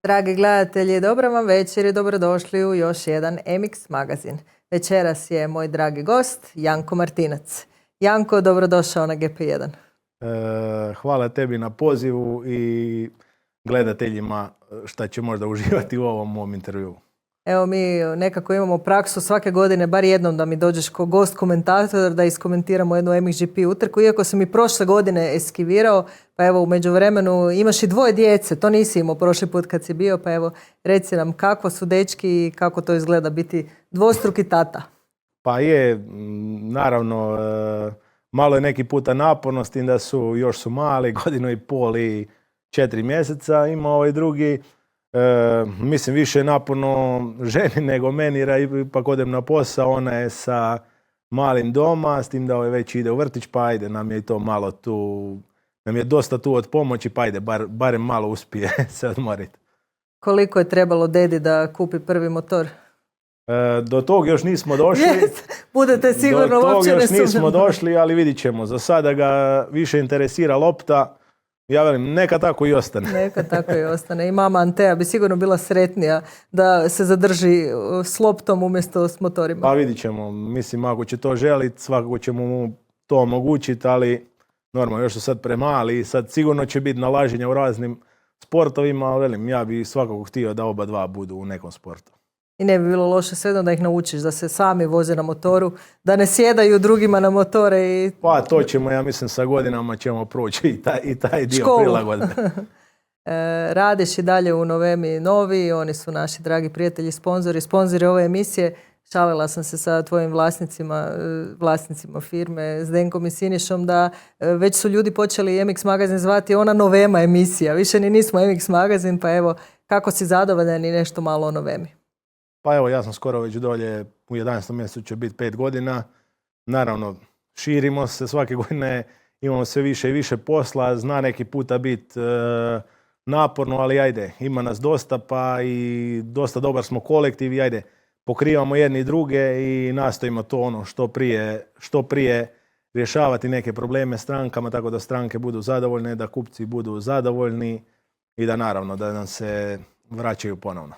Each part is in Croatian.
Dragi gledatelji, dobro vam večer i dobrodošli u još jedan MX magazin. Večeras je moj dragi gost Janko Martinac. Janko, dobrodošao na GP1. Hvala tebi na pozivu i gledateljima šta će možda uživati u ovom mom intervjuu. Evo, mi nekako imamo praksu svake godine, bar jednom da mi dođeš kao gost komentator, da iskomentiramo jednu MXGP utrku, iako sam i prošle godine eskivirao, pa evo u međuvremenu imaš i dvoje djece, to nisi imao prošli put kad si bio, pa evo reci nam kako su dečki i kako to izgleda biti dvostruki tata. Pa je, naravno, malo je neki puta naporno s tim da još su mali, 1,5 i 4 mjeseca, ima ovaj drugi. Mislim više je naporno ženi nego meni, jer ipak odem na posao, ona je sa malim doma, s tim da ovaj već ide u vrtić, pa ajde, nam je i to malo tu, nam je dosta tu od pomoći, pa ajde, barem malo uspije se odmoriti. Koliko je trebalo dedi da kupi prvi motor? Do tog još nismo došli. Budete sigurno, do tog uopće još ne nismo došli, ali vidit ćemo. Za sada ga više interesira lopta. Ja velim, neka tako i ostane. Neka tako i ostane. I mama Antea bi sigurno bila sretnija da se zadrži s loptom umjesto s motorima. Pa vidit ćemo. Mislim, ako će to želiti, svakako ćemo mu to omogućiti, ali normalno, još su sad premali. Sad sigurno će biti nalaženja u raznim sportovima, ali velim, ja bi svakako htio da oba dva budu u nekom sportu. I ne bi bilo loše svejedno da ih naučiš da se sami voze na motoru, da ne sjedaju drugima na motore. Pa to ćemo, ja mislim, sa godinama ćemo proći i taj dio prilagodbe. Radiš i dalje u Novemi Novi, oni su naši dragi prijatelji, sponzori ove emisije. Šalila sam se sa tvojim vlasnicima firme, Zdenkom i Sinišom, da već su ljudi počeli MX magazin zvati ona Novema emisija. Više ni nismo MX magazin, pa evo, kako si zadovoljan i nešto malo o Novemi? Pa evo, ja sam skoro već dolje, u 11. mjesecu će biti 5 godina. Naravno, širimo se, svake godine imamo sve više i više posla, zna neki puta biti naporno, ali ajde, ima nas dosta, pa i dosta dobar smo kolektiv i ajde, pokrivamo jedni druge i nastojimo to što prije rješavati neke probleme strankama, tako da stranke budu zadovoljne, da kupci budu zadovoljni i da naravno da nam se vraćaju ponovno.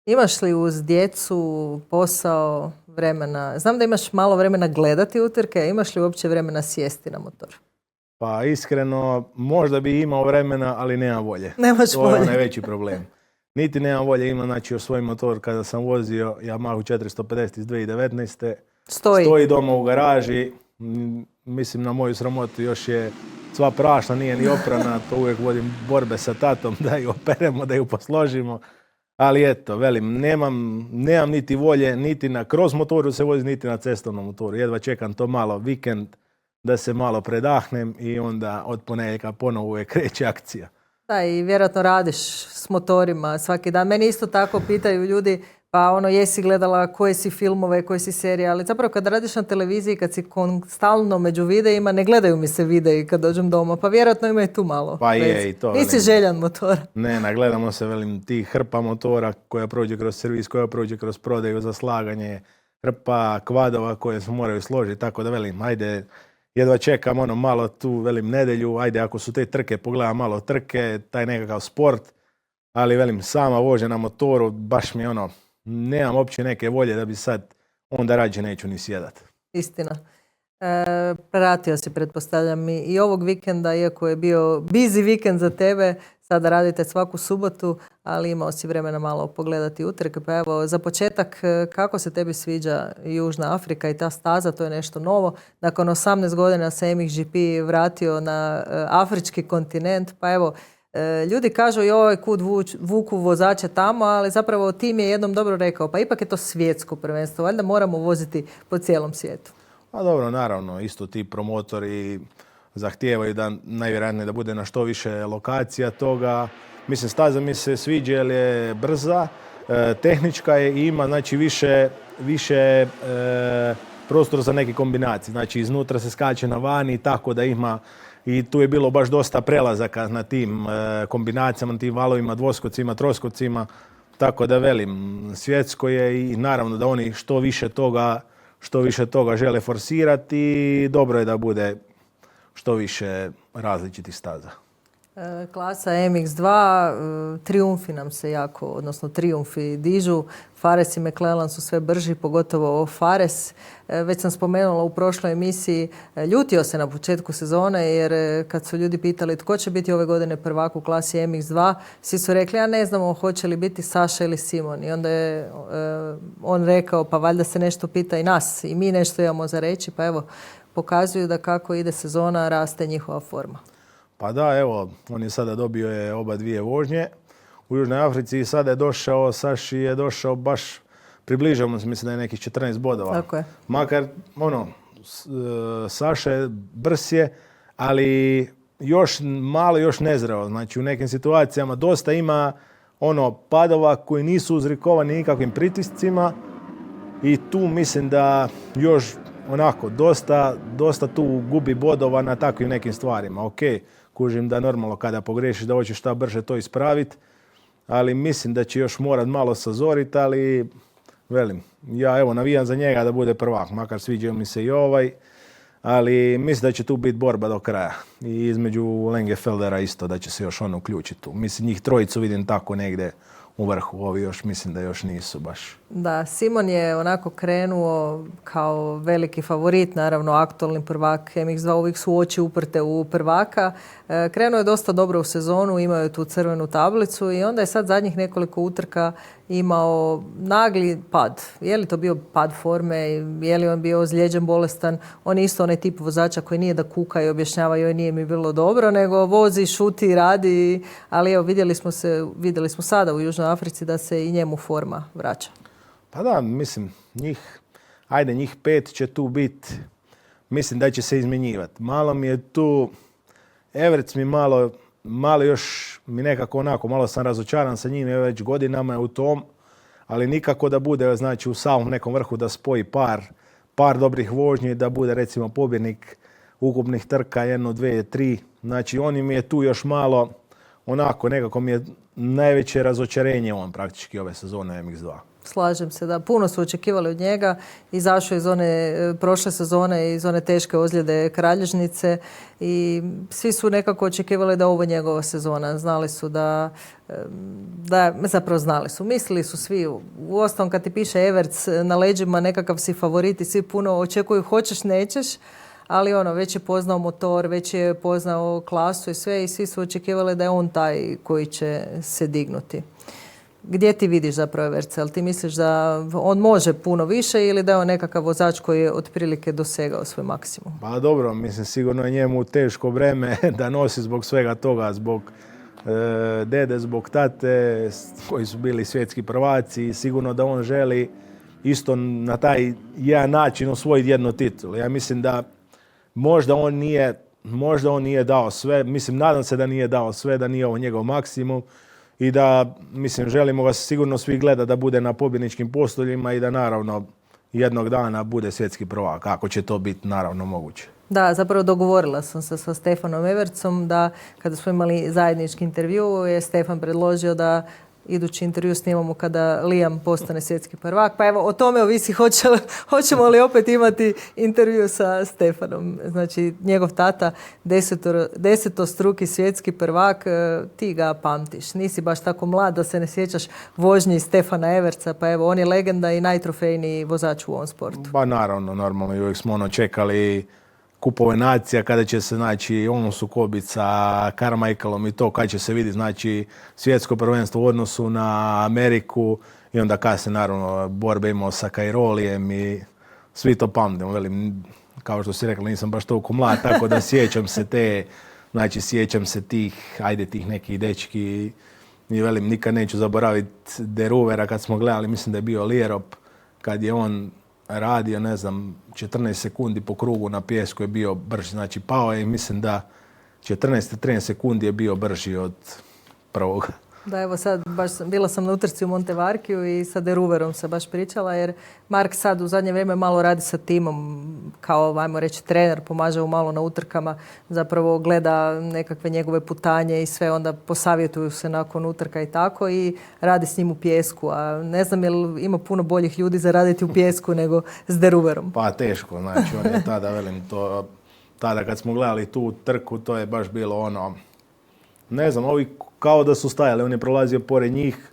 Imaš li uz djecu, posao, vremena? Znam da imaš malo vremena gledati utrke, imaš li uopće vremena sjesti na motor? Pa iskreno, možda bi imao vremena, ali nemam volje. Nemaš volje. To je najveći problem. Niti nemam volje, imam znači svoj motor kada sam vozio Yamahu 450 iz 2019. Stoji doma u garaži. Mislim, na moju sramotu još je sva prašna, nije ni oprana, to uvijek vodim borbe sa tatom da ju operemo, da ju posložimo. Ali eto, velim, nemam niti volje, niti na cross motoru se vozi, niti na cestovnom motoru. Jedva čekam to malo vikend, da se malo predahnem i onda od ponedjeljka ponovo uvijek kreće akcija. Da, i vjerojatno radiš s motorima svaki dan. Meni isto tako pitaju ljudi, pa jesi gledala koje si filmove, koje si serije, ali zapravo kad radiš na televiziji, kad si stalno među videima, ne gledaju mi se videi kad dođem doma, pa vjerojatno ima i tu malo. Pa je i to. Nisi željan motora. Ne, nagledamo se, velim, tih hrpa motora koja prođe kroz servis, koja prođe kroz prodaju za slaganje, hrpa kvadova koje se moraju složiti, tako da velim, ajde, jedva čekam malo tu, velim, nedjelju, ajde, ako su te trke, pogledam malo trke, taj nekakav sport, ali velim, sama vožnja na motoru, baš mi nemam uopće neke volje da bi sad, onda rađe neću ni sjedat. Istina. Pratio si, pretpostavljam, i ovog vikenda, iako je bio busy vikend za tebe, sada radite svaku subotu, ali imao si vremena malo pogledati utrke. Pa evo, za početak, kako se tebi sviđa Južna Afrika i ta staza, to je nešto novo. Nakon 18 godina se MXGP vratio na afrički kontinent, pa evo, ljudi kažu joj kud vuku vozače tamo, ali zapravo tim je jednom dobro rekao, pa ipak je to svjetsko prvenstvo, valjda moramo voziti po cijelom svijetu. A dobro, naravno, isto ti promotori zahtijevaju da najvjerojatnije da bude na što više lokacija toga. Mislim, staza mi se sviđa jer je brza, tehnička je i ima znači više prostora za neke kombinacije. Znači, iznutra se skače na vani, tako da ima. I tu je bilo baš dosta prelazaka na tim kombinacijama, na tim valovima, dvoskocima, troskocima. Tako da velim, svjetsko je i naravno da oni što više toga žele forsirati i dobro je da bude što više različitih staza. Klasa MX2, trijumfi nam se jako, odnosno trijumfi dižu. Fares i McClellan su sve brži, pogotovo Fares. Već sam spomenula u prošloj emisiji, ljutio se na početku sezone jer kad su ljudi pitali tko će biti ove godine prvak u klasi MX2, svi su rekli, ja ne znamo hoće li biti Saša ili Simon. I onda je on rekao, pa valjda se nešto pita i nas i mi nešto imamo za reći, pa evo, pokazuju da kako ide sezona, raste njihova forma. Pa da, evo, on je sada dobio je oba dvije vožnje u Južnoj Africi i sada je došao, Saši je došao baš, približamo se, mislim da je nekih 14 bodova. Tako je. Makar, Saša je brz je, ali još malo, još nezreo. Znači u nekim situacijama dosta ima padova koji nisu uzrikovani nikakvim pritiscima i tu mislim da još onako, dosta tu gubi bodova na takvim nekim stvarima. Ok, kužim da normalno kada pogrešiš da hoćeš šta brže to ispraviti, ali mislim da će još morat malo sazoriti, ali velim, ja evo navijam za njega da bude prvak, makar sviđaju mi se i ovaj, ali mislim da će tu biti borba do kraja. I između Lengefeldera isto da će se još uključiti tu. Mislim, njih trojicu vidim tako negdje u vrhu, ovi još mislim da još nisu baš. Da, Simon je onako krenuo kao veliki favorit, naravno aktualni prvak MX2, uvijek su oči uprte u prvaka. Krenuo je dosta dobro u sezonu, imao je tu crvenu tablicu i onda je sad zadnjih nekoliko utrka imao nagli pad. Je li to bio pad forme, je li on bio ozlijeđen, bolestan? On je isto onaj tip vozača koji nije da kuka i objašnjava joj nije mi bilo dobro, nego vozi, šuti, radi, ali evo vidjeli smo sada u Južnoj Africi da se i njemu forma vraća. Pa da, mislim, njih 5 će tu biti, mislim da će se izmjenjivati. Malo mi je tu, Everec mi malo još mi nekako onako, malo sam razočaran sa njim, već godinama je u tom, ali nikako da bude, znači u samom nekom vrhu da spoji par dobrih vožnji, da bude recimo pobjednik ukupnih trka, 1, 2, 3. Znači oni mi je tu još malo, onako, nekako mi je najveće razočarenje on praktički ove sezone MX2. Slažem se, da. Puno su očekivali od njega. Izašao iz one prošle sezone, iz one teške ozljede kralježnice i svi su nekako očekivali da ovo je njegova sezona. Znali su znali su. Mislili su svi. Uostalom kad ti piše Everts na leđima nekakav si favorit i svi puno očekuju hoćeš, nećeš. Ali već je poznao motor, već je poznao klasu i sve i svi su očekivali da je on taj koji će se dignuti. Gdje ti vidiš zapravo Everca? Jel ti misliš da on može puno više ili da je on nekakav vozač koji je otprilike dosegao svoj maksimum? Pa dobro, mislim sigurno je njemu teško vreme da nosi zbog svega toga, zbog dede, zbog tate koji su bili svjetski prvaci i sigurno da on želi isto na taj jedan način osvojiti jednu titulu. Ja mislim da možda on nije dao sve, mislim nadam se da nije dao sve, da nije ovo njegov maksimum. I da, mislim, želimo ga sigurno svi gledati da bude na pobjedničkim postoljima i da naravno jednog dana bude svjetski prvak, ako će to biti naravno moguće. Da, zapravo dogovorila sam se sa Stefanom Evertsom da kada smo imali zajednički intervju je Stefan predložio da idući intervju snimamo kada Liam postane svjetski prvak. Pa evo, o tome ovisi hoćemo li opet imati intervju sa Stefanom. Znači, njegov tata, desetostruki svjetski prvak, ti ga pamtiš. Nisi baš tako mlad da se ne sjećaš vožnji Stefana Evertsa, pa evo, on je legenda i najtrofejniji vozač u ovom sportu. Pa naravno, normalno, i uvijek smo čekali kupove nacija, kada će se, znači, on sukobiti sa Carmichaelom i to, kada će se vidjeti, znači, svjetsko prvenstvo u odnosu na Ameriku i onda kasnije, naravno, borbe imao sa Cairolijem i svi to pamtimo, velim, kao što si rekla, nisam baš toliko mlad, tako da sjećam se tih nekih dečki i velim, nikad neću zaboraviti De Ruvera kad smo gledali, mislim da je bio Lierop, kad je on radio, 14 sekundi po krugu na pijesku je bio brži. Znači, pao je i mislim da 14-13 sekundi je bio brži od prvog. Da, evo sad, bila sam na utrci u Montevarkiju i sa De Ruverom se baš pričala, jer Mark sad u zadnje vrijeme malo radi sa timom, kao, ajmo reći, trener, pomaže mu malo na utrkama, zapravo gleda nekakve njegove putanje i sve, onda posavjetuju se nakon utrka i tako i radi s njim u pijesku, a ne znam je li ima puno boljih ljudi za raditi u pijesku nego s De Ruverom. Pa teško, znači on je tada, tada kad smo gledali tu trku, to je baš bilo ne znam, ovi kao da su stajali, on je prolazio pored njih,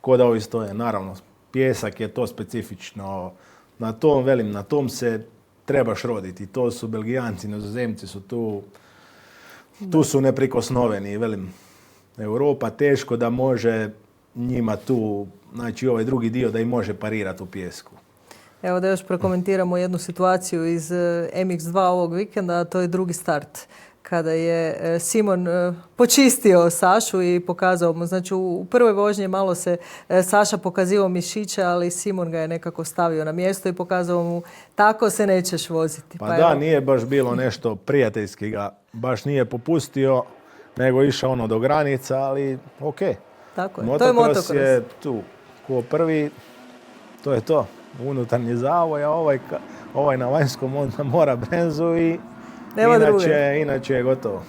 ko da ovi stoje. Naravno, pjesak je to specifično. Na tom se trebaš roditi. To su Belgijanci, Nizozemci su tu su neprikosnoveni. Velim, Europa teško da može njima tu, znači ovaj drugi dio da im može parirati u pjesku. Evo da još prokomentiramo jednu situaciju iz MX2 ovog vikenda, a to je drugi start. Kada je Simon počistio Sašu i pokazao mu, znači u prvoj vožnji malo se Saša pokazivao mišića, ali Simon ga je nekako stavio na mjesto i pokazao mu tako se nećeš voziti. Pa da, nije baš bilo nešto prijateljski, ga baš nije popustio, nego išao do granica, ali ok. Tako je, to je motocross. Je tu ko prvi, to je to. Unutarnji zavoj, a ovaj na vanjskom onda mora benzu i inače je gotovo.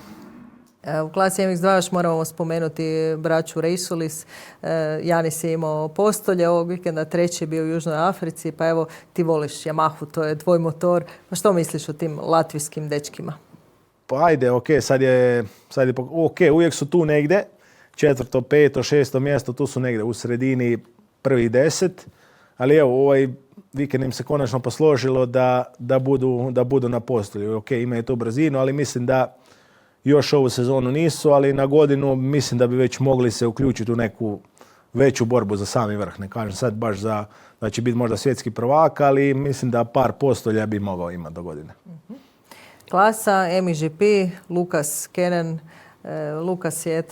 U klasi MX2 još moramo spomenuti braću Reisulis. Janis je imao postolje ovog vikenda, treći je bio u Južnoj Africi, pa evo ti voliš Yamahu, to je tvoj motor. Pa što misliš o tim latvijskim dečkima? Pa ajde, sad je uvijek su tu negdje, 4., 5., 6. mjesto, tu su negdje u sredini prvih 10. Ali evo, ovaj vikend im se konačno posložilo da budu na postolju. Ok, imaju tu brzinu, ali mislim da još ovu sezonu nisu, ali na godinu mislim da bi već mogli se uključiti u neku veću borbu za sami vrh. Ne kažem sad baš da će biti možda svjetski prvak, ali mislim da par postolja bi mogao imati do godine. Klasa, MXGP, Lukas Kenan. Lukas je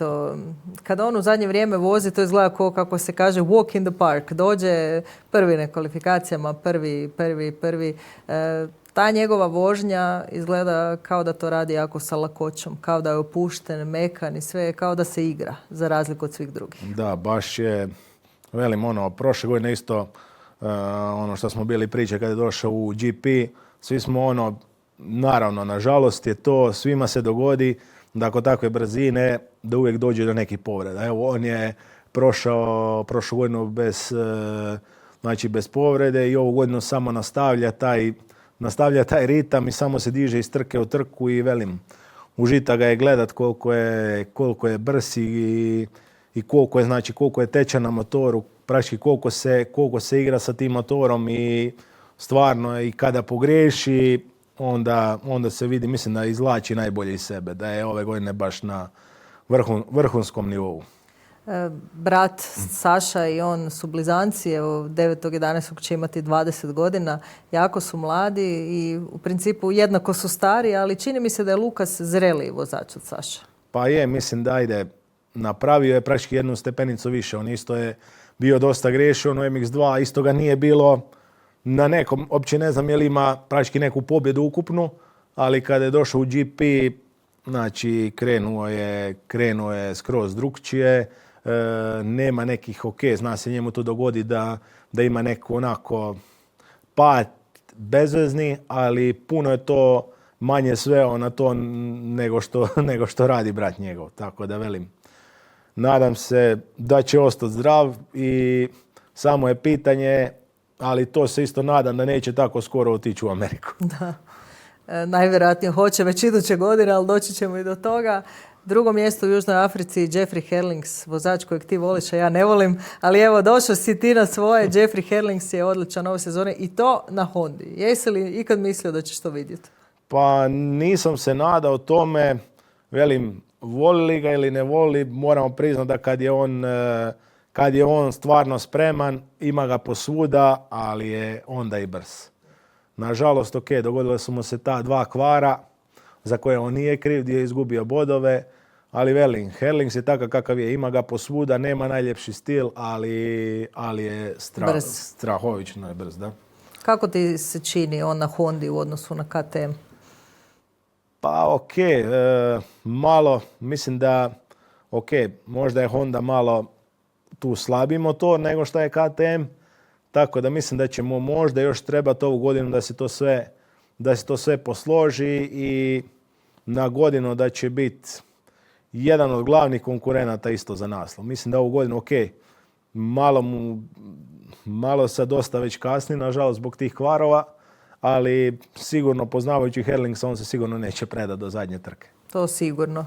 kada on u zadnje vrijeme vozi, to izgleda kako se kaže walk in the park. Dođe prvi na kvalifikacijama, prvi. Ta njegova vožnja izgleda kao da to radi jako sa lakoćom, kao da je opušten, mekan i sve, kao da se igra, za razliku od svih drugih. Da, baš je, prošle godine isto što smo bili priče kada je došao u GP, svi smo naravno, nažalost je to, svima se dogodi da kod takve brzine da uvijek dođe do nekih povreda. Evo, on je prošao prošlu godinu bez povrede i ovu godinu samo nastavlja taj ritam i samo se diže iz trke u trku i velim, užita ga je gledat koliko je brz i koliko je tečan na motoru, praktički koliko se igra sa tim motorom i stvarno i kada pogriješi onda se vidi, mislim da izvlači najbolje iz sebe, da je ove godine baš na vrhunskom nivou. Brat Saša i on su blizanci, evo 9.11. će imati 20 godina, jako su mladi i u principu jednako su stari, ali čini mi se da je Lukas zreliji vozač od Saša. Pa je, mislim da napravio je praktički jednu stepenicu više, on isto je bio dosta griješio, ono MX2 isto ga nije bilo na nekom, uopće ne znam je li ima praktički neku pobjedu ukupnu, ali kada je došao u GP, znači krenuo je skroz drukčije, nema nekih, zna se njemu to dogodi da ima neku onako pad bezvezni, ali puno je to manje sveo na to nego što radi brat njegov. Tako da velim, nadam se da će ostati zdrav i samo je pitanje, ali to se isto nadam da neće tako skoro otići u Ameriku. Da, najvjerojatnije hoće već iduće godine, ali doći ćemo i do toga. Drugo mjesto u Južnoj Africi, Jeffrey Herlings, vozač kojeg ti voliš, a ja ne volim. Ali evo, došao si ti na svoje. Jeffrey Herlings je odličan ove sezone i to na Hondi. Jesi li ikad mislio da ćeš to vidjeti? Pa nisam se nadao tome. Velim, voli li ga ili ne voli, moramo priznati da kad je on stvarno spreman, ima ga posvuda, ali je onda i brz. Nažalost, dogodile su mu se ta 2 kvara za koje on nije kriv, gdje je izgubio bodove, ali velim, Herlings je takav kakav je, ima ga posvuda, nema najljepši stil, ali je strahovično je brz, da. Kako ti se čini on na Hondi u odnosu na KTM? Pa malo, mislim da možda je Honda malo tu slabiji motor nego što je KTM, tako da mislim da ćemo možda još trebati ovu godinu da se to sve posloži i na godinu da će biti jedan od glavnih konkurenata isto za naslov. Mislim da ovu godinu, malo sad dosta već kasni, nažalost zbog tih kvarova, ali sigurno poznavajući Herlingsa on se sigurno neće predati do zadnje trke. To sigurno.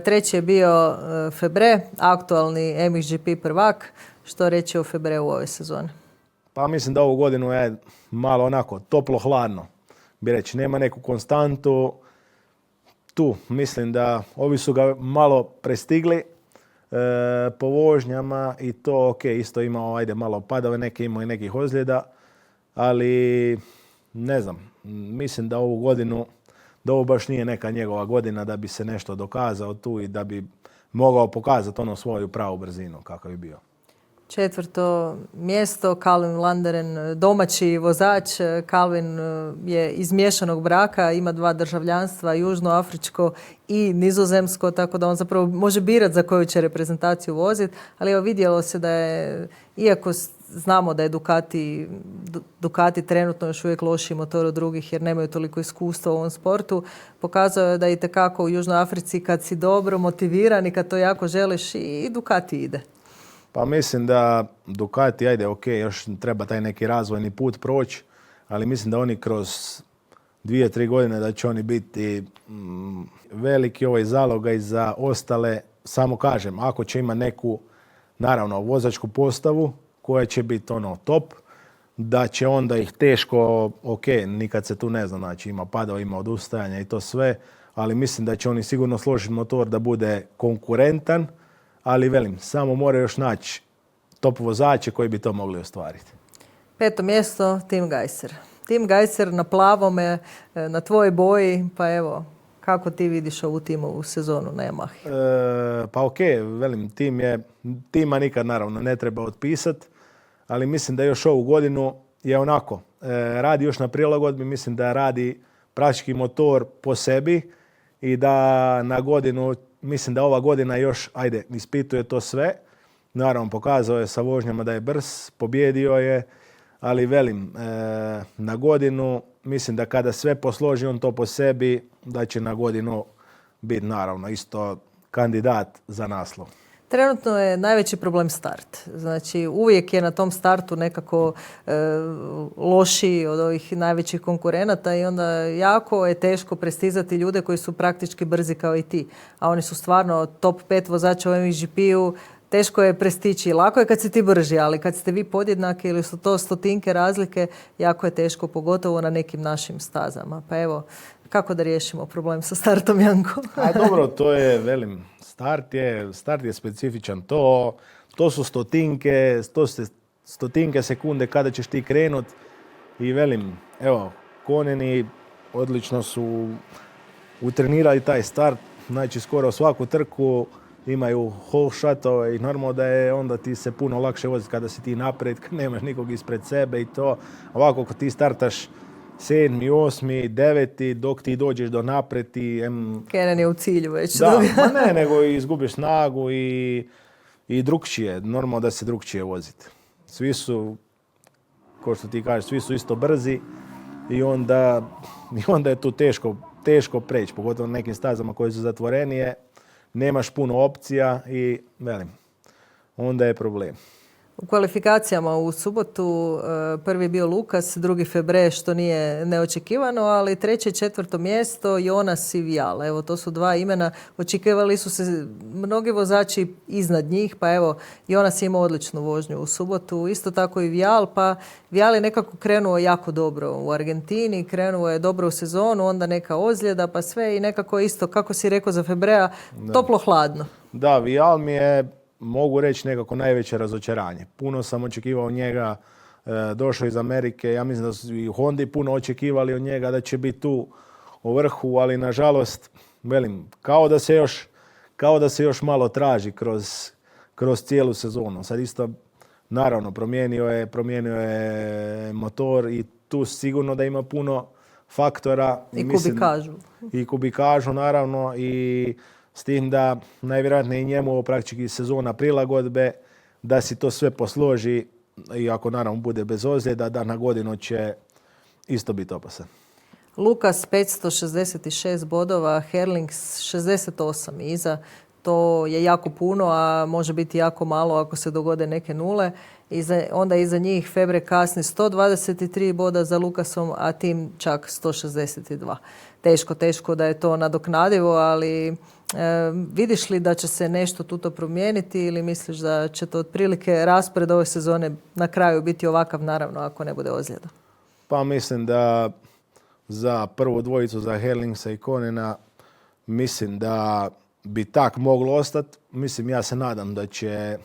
Treći je bio Febre, aktualni MXGP prvak. Što reći o Febre u ove sezone? Pa mislim da ovu godinu je malo onako toplo-hladno. Bi reći, nema neku konstantu. Tu mislim da ovi su ga malo prestigli po vožnjama i to ok, isto imao malo padove, neke imao i nekih ozljeda, ali ne znam, mislim da ovu godinu, da ovo baš nije neka njegova godina da bi se nešto dokazao tu i da bi mogao pokazati ono svoju pravu brzinu kakav je bio. Četvrto mjesto, Calvin Landeren, domaći vozač. Calvin je iz miješanog braka, ima 2 državljanstva, južnoafričko i nizozemsko, tako da on zapravo može birati za koju će reprezentaciju voziti. Ali evo, vidjelo se da je, iako znamo da je Ducati trenutno još uvijek lošiji motor od drugih jer nemaju toliko iskustva u ovom sportu, pokazao je da itekako u Južnoj Africi kad si dobro motiviran i kad to jako želiš i Ducati ide. Pa mislim da Ducati, ok, još treba taj neki razvojni put proći, ali mislim da oni kroz 2-3 godine da će oni biti veliki zalogaj za ostale. Samo kažem, ako će imati neku, naravno, vozačku postavu koja će biti top, da će onda ih teško, ok, nikad se tu ne zna, znači ima padova, ima odustajanja i to sve, ali mislim da će oni sigurno složiti motor da bude konkurentan, ali velim, samo moraju još naći top vozače koji bi to mogli ostvariti. 5. mjesto, Tim Gajser. Tim Gajser na plavome, na tvojoj boji, pa evo, kako ti vidiš ovu Timovu sezonu na Yamahi? Pa ok, velim, tima nikad naravno ne treba otpisati, ali mislim da još ovu godinu je onako, radi još na prilagodbi, mislim da radi praktički motor po sebi i da na godinu, mislim da ova godina još, ispituje to sve. Naravno, pokazao je sa vožnjama da je brz, pobjedio je, ali velim, na godinu, mislim da kada sve posloži on to po sebi, da će na godinu biti naravno isto kandidat za naslov. Trenutno je najveći problem start. Znači, uvijek je na tom startu nekako lošiji od ovih najvećih konkurenata i onda jako je teško prestizati ljude koji su praktički brzi kao i ti. A oni su stvarno top 5 vozača u MXGP-u. Teško je prestići. Lako je kad si ti brži, ali kad ste vi podjednaki ili su to stotinke razlike, jako je teško, pogotovo na nekim našim stazama. Pa evo, kako da riješimo problem sa startom, Janko? Dobro, to je, velim, start je specifičan. To su stotinke sekunde kada ćeš ti krenut i velim, evo, Koneni odlično su utrenirali taj start, znači skoro svaku trku imaju whole shotove i normalno da je onda ti se puno lakše voziti kada si ti naprijed, kad nemaš nikog ispred sebe i to. Ovako kad ti startaš 7., 8., 9. dok ti dođeš do naprijed Kenan je u cilju već. Da, ma ne, nego izgubiš snagu i drukčije. Normalno da se drukčije voziti. Svi su, kao što ti kažeš, svi su isto brzi i onda je tu teško preći, pogotovo na nekim stazama koje su zatvorenije. Nemaš puno opcija i, velim, onda je problem. U kvalifikacijama u subotu prvi je bio Lukas, drugi Febre, što nije neočekivano, ali 3. i 4. mjesto Jonas i Vial. Evo, to su 2 imena. Očekivali su se mnogi vozači iznad njih, pa evo, Jonas je imao odličnu vožnju u subotu. Isto tako i Vial, pa Vial je nekako krenuo jako dobro u Argentini, krenuo je dobro u sezonu, onda neka ozljeda, pa sve i nekako isto, kako si rekao za Febrea, toplo-hladno. Da, Vial mi je, mogu reći, nekako najveće razočaranje. Puno sam očekivao od njega, došao iz Amerike, ja mislim da su i u Hondi puno očekivali od njega da će biti tu u vrhu, ali nažalost, velim, kao da se još malo traži kroz cijelu sezonu. Sad isto, naravno, promijenio je motor i tu sigurno da ima puno faktora. I kubikažu, naravno, i s tim da najvjerojatnije i njemu ovo praktički sezona prilagodbe, da si to sve posloži i ako naravno bude bez ozljeda, da na godinu će isto biti opasan. Lukas 566 bodova, Herlings 68 iza. to je jako puno, a može biti jako malo ako se dogode neke nule. Onda iza njih Febre kasni 123 boda za Lukasom, a tim čak 162. Teško da je to nadoknadivo, ali vidiš li da će se nešto tuto promijeniti ili misliš da će to otprilike raspored ove sezone na kraju biti ovakav, naravno ako ne bude ozljeda? Pa mislim da za prvu dvojicu, za Herlingsa i Konena, mislim da bi tak moglo ostati. Mislim, ja se nadam da će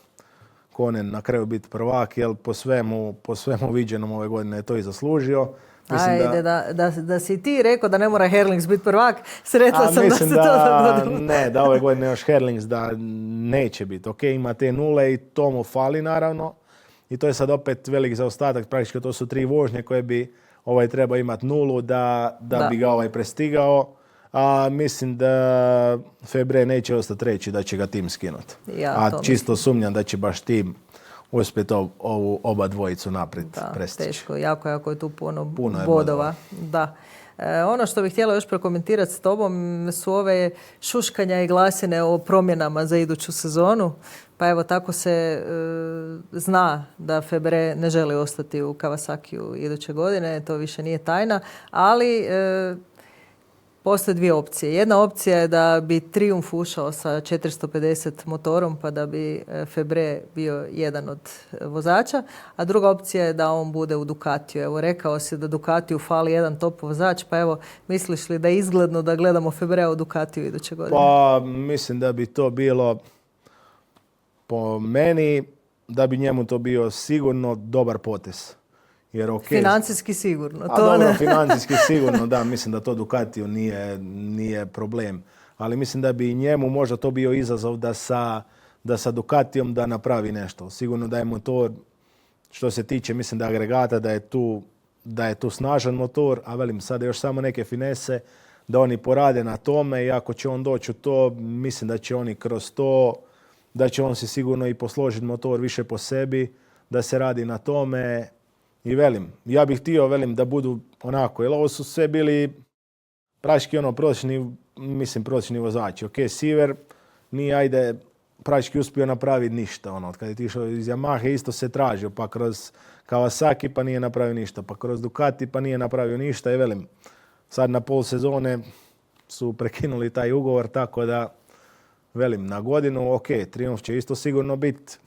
Konen na kraju biti prvak, jer po svemu viđenom ove godine je to i zaslužio. Mislim ajde, da si ti rekao da ne mora Herlings biti prvak, sretla sam da se to dogodilo. Ne, da ove godine još Herlings da neće biti. Ok, ima te nule i to mu fali naravno. I to je sad opet velik zaostatak, praktički to su 3 vožnje koje bi trebao imati nulu da bi ga prestigao. A mislim da Febre neće ostati reći da će ga tim skinuti. A čisto sumnjam da će baš tim uspjeti oba dvojicu naprijed prestići. Teško, jako je tu puno bodova. Da. Ono što bih htjela još prokomentirati s tobom su ove šuškanja i glasine o promjenama za iduću sezonu. Pa evo, tako se zna da Febre ne želi ostati u Kawasakiju iduće godine, to više nije tajna, ali postoje 2 opcije. Jedna opcija je da bi Triumph ušao sa 450 motorom, pa da bi Febre bio jedan od vozača, a druga opcija je da on bude u Ducatiju. Evo, rekao si da Ducatiju fali jedan top vozač, pa evo, misliš li da je izgledno da gledamo Febrea u Ducatiju iduće godine? Pa, mislim da bi to bilo, po meni, da bi njemu to bio sigurno dobar potez. Jer, okay, financijski sigurno. Financijski sigurno, da, mislim da to Ducatiju nije problem. Ali mislim da bi njemu možda to bio izazov da sa Ducatijom da napravi nešto. Sigurno da je motor, što se tiče, mislim da agregata, da je tu snažan motor, a velim, sada još samo neke finese da oni porade na tome i ako će on doći u to, mislim da će oni kroz to, da će on si sigurno i posložiti motor više po sebi, da se radi na tome. I velim, ja bih htio da budu onako, jer ovo su sve bili praktički prosječni vozači. Ok, Sever nije praktički uspio napraviti ništa. Od kada je tišao iz Yamahe isto se tražio, pa kroz Kawasaki pa nije napravio ništa, pa kroz Ducati pa nije napravio ništa. I velim, sad na pol sezone su prekinuli taj ugovor, tako da velim, na godinu, ok, Triumph će isto sigurno biti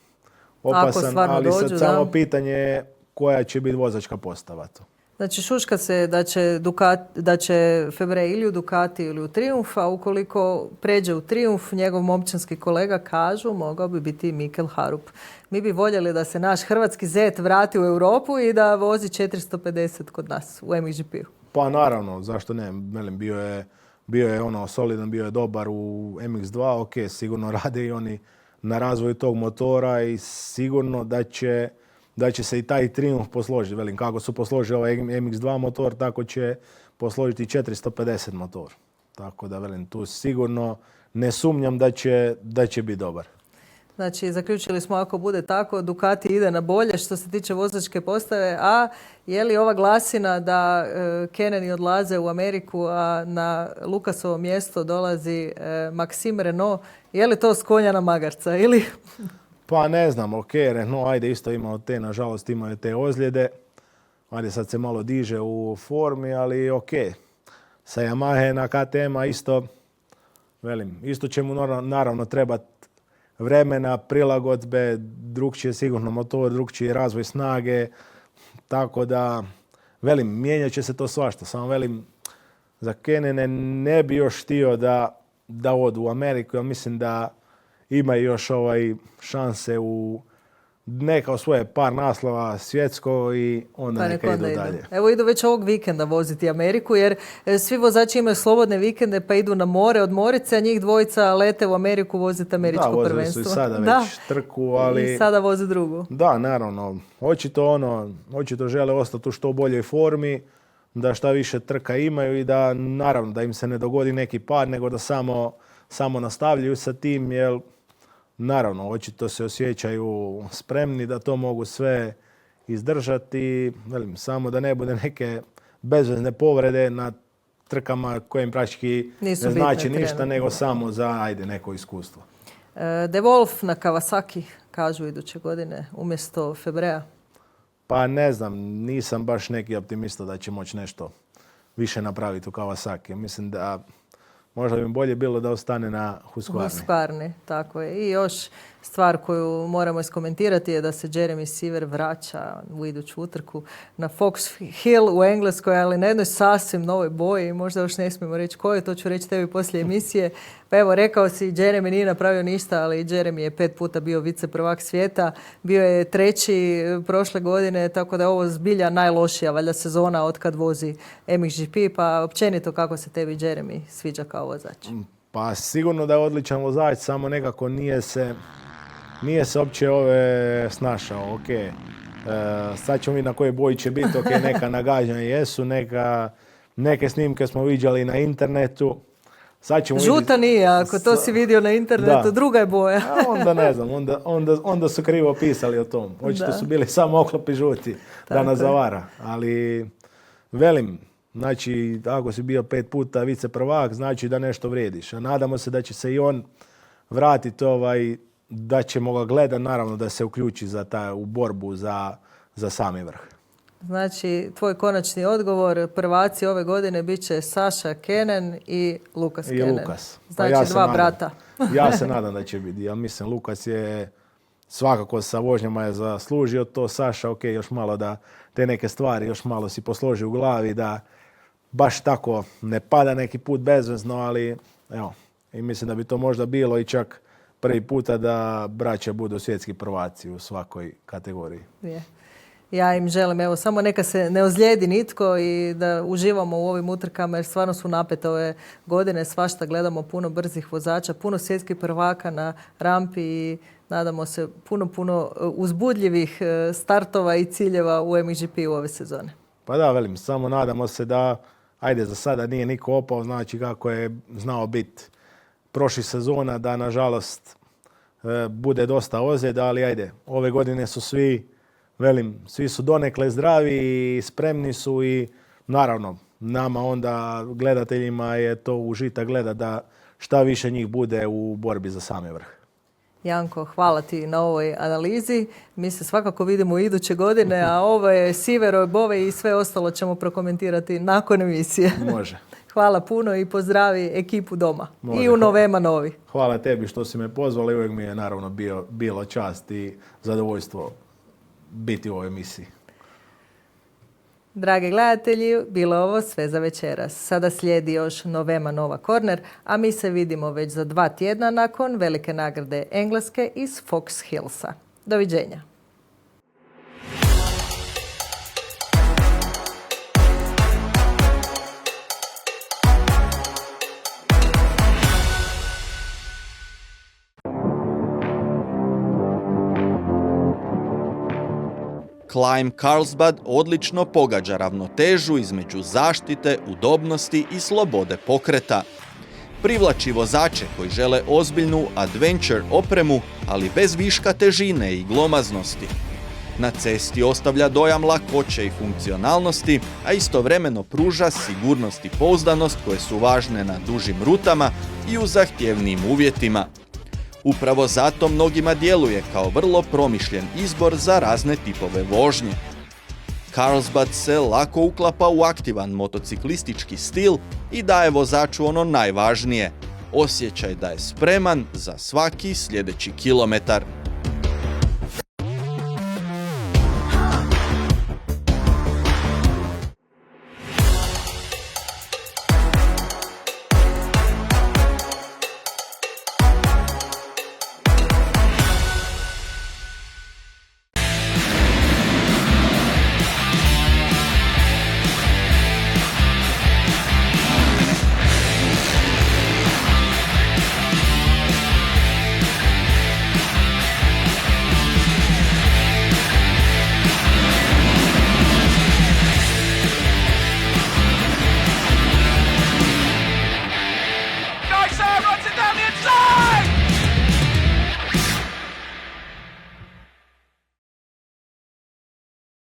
opasan, ali sad samo pitanje je koja će biti vozačka postava tu. Znači, šuška se da će Febre ili u Ducati ili u Triumph, a ukoliko pređe u Triumph, njegov momčanski kolega kažu mogao bi biti Mikel Harup. Mi bi voljeli da se naš hrvatski zet vrati u Europu i da vozi 450 kod nas u MXGP-u. Pa naravno, zašto ne? Bio je solidan, bio je dobar u MX2, ok, sigurno rade i oni na razvoju tog motora i sigurno da će se i taj Triumph posložiti. Velim, kako su posložili ovaj MX2 motor, tako će posložiti 450 motor. Tako da, velim, tu sigurno ne sumnjam da će biti dobar. Znači, zaključili smo ako bude tako, Ducati ide na bolje što se tiče vozačke postave, a je li ova glasina da Keneni odlaze u Ameriku, a na Lukasovo mjesto dolazi Maxime Renault, je li to s konja na magarca ili... Pa ne znam, ok, Renault, isto nažalost imaju te ozljede. Sad se malo diže u formi, ali ok. Sa Yamahe na KTM-a isto će mu naravno trebati vremena, prilagodbe, drugčije sigurno motor, drugčiji razvoj snage. Tako da, mijenjat će se to svašta. Samo za Kenene ne bi još htio da odu u Ameriku. Ja mislim da imaju još šanse u neka svoje par naslova svjetsko i onda neka idu dalje. Evo, idu već ovog vikenda voziti Ameriku, jer svi vozači imaju slobodne vikende pa idu na more, odmoriti, a njih dvojica lete u Ameriku voziti američko prvenstvo. Da, vozili su i sada već trku, ali... I sada voze drugu. Da, naravno. Očito žele ostati u što boljoj formi, da šta više trka imaju i da, naravno, da im se ne dogodi neki pad, nego da samo nastavljaju sa tim, jer naravno, očito se osjećaju spremni da to mogu sve izdržati. Samo da ne bude neke bezvezne povrede na trkama koje im praktički ne znači ništa, nego samo za neko iskustvo. De Wolf na Kawasaki, kažu iduće godine, umjesto Febrea. Pa ne znam, nisam baš neki optimista da će moći nešto više napraviti u Kawasaki. Mislim da možda bi bolje bilo da ostane na Husqvarni. Husqvarni, tako je. I još stvar koju moramo iskomentirati je da se Jeremy Seaver vraća u iduću utrku na Fox Hill u Engleskoj, ali na jednoj sasvim novoj boji. Možda još ne smijemo reći koje, to ću reći tebi poslije emisije. Pa evo, rekao si, Jeremy nije napravio ništa, ali Jeremy je 5 puta bio viceprvak svijeta. Bio je 3. prošle godine, tako da je ovo zbilja najlošija valjda sezona od kad vozi MXGP. Pa općenito kako se tebi Jeremy sviđa kao vozač? Pa sigurno da je odličan vozač, samo nekako nije se uopće ove snašao. Ok, sad ćemo vidjeti na kojoj boji će biti. Ok, neka nagađanja jesu, neke snimke smo viđali na internetu. Sad ćemo Žuta nije, ako to si vidio na internetu, da. Druga je boja. A onda ne znam, onda su krivo pisali o tom. Očito su bili samo oklopi žuti da nas zavara. Ali velim, znači ako si bio 5 puta viceprvak, znači da nešto vrijediš. A nadamo se da će se i on vratiti, da ćemo ga gledati, naravno da se uključi u borbu za sami vrh. Znači, tvoj konačni odgovor, prvaci ove godine bit će Saša Kenen i Lukas Kenen. Lukas. Znači, ja dva brata. Ja se nadam da će biti. Ja mislim, Lukas je svakako sa vožnjama je zaslužio to. Saša, ok, još malo da te neke stvari još malo si posloži u glavi, da baš tako ne pada neki put bezvezno, ali evo, i mislim da bi to možda bilo i čak prvi puta da braća budu svjetski prvaci u svakoj kategoriji. Je. Ja im želim, evo, samo neka se ne ozlijedi nitko i da uživamo u ovim utrkama jer stvarno su napete ove godine. Svašta gledamo, puno brzih vozača, puno svjetskih prvaka na rampi i nadamo se puno uzbudljivih startova i ciljeva u MXGP u ove sezone. Pa da, velim, samo nadamo se da, ajde, za sada nije niko opao, znači kako je znao biti prošli sezona, da nažalost bude dosta ozljeda, ali ajde, ove godine su svi su donekle zdravi i spremni su i naravno nama onda gledateljima je to užitak gleda da šta više njih bude u borbi za sami vrh. Janko, hvala ti na ovoj analizi. Mi se svakako vidimo iduće godine, a ove Sivero, Bove i sve ostalo ćemo prokomentirati nakon emisije. Može. Hvala puno i pozdravi ekipu doma. Može. I u Novema novi. Hvala tebi što si me pozvala i uvijek mi je naravno bilo čast i zadovoljstvo biti u ovoj emisiji. Dragi gledatelji, bilo ovo sve za večeras. Sada slijedi još Novema Nova Corner, a mi se vidimo već za 2 tjedna nakon velike nagrade Engleske iz Fox Hillsa. Doviđenja. Climb Carlsbad odlično pogađa ravnotežu između zaštite, udobnosti i slobode pokreta. Privlači vozače koji žele ozbiljnu adventure opremu, ali bez viška težine i glomaznosti. Na cesti ostavlja dojam lakoće i funkcionalnosti, a istovremeno pruža sigurnost i pouzdanost koje su važne na dužim rutama i u zahtjevnijim uvjetima. Upravo zato mnogima djeluje kao vrlo promišljen izbor za razne tipove vožnje. Carlsbad se lako uklapa u aktivan motociklistički stil i daje vozaču ono najvažnije, osjećaj da je spreman za svaki sljedeći kilometar.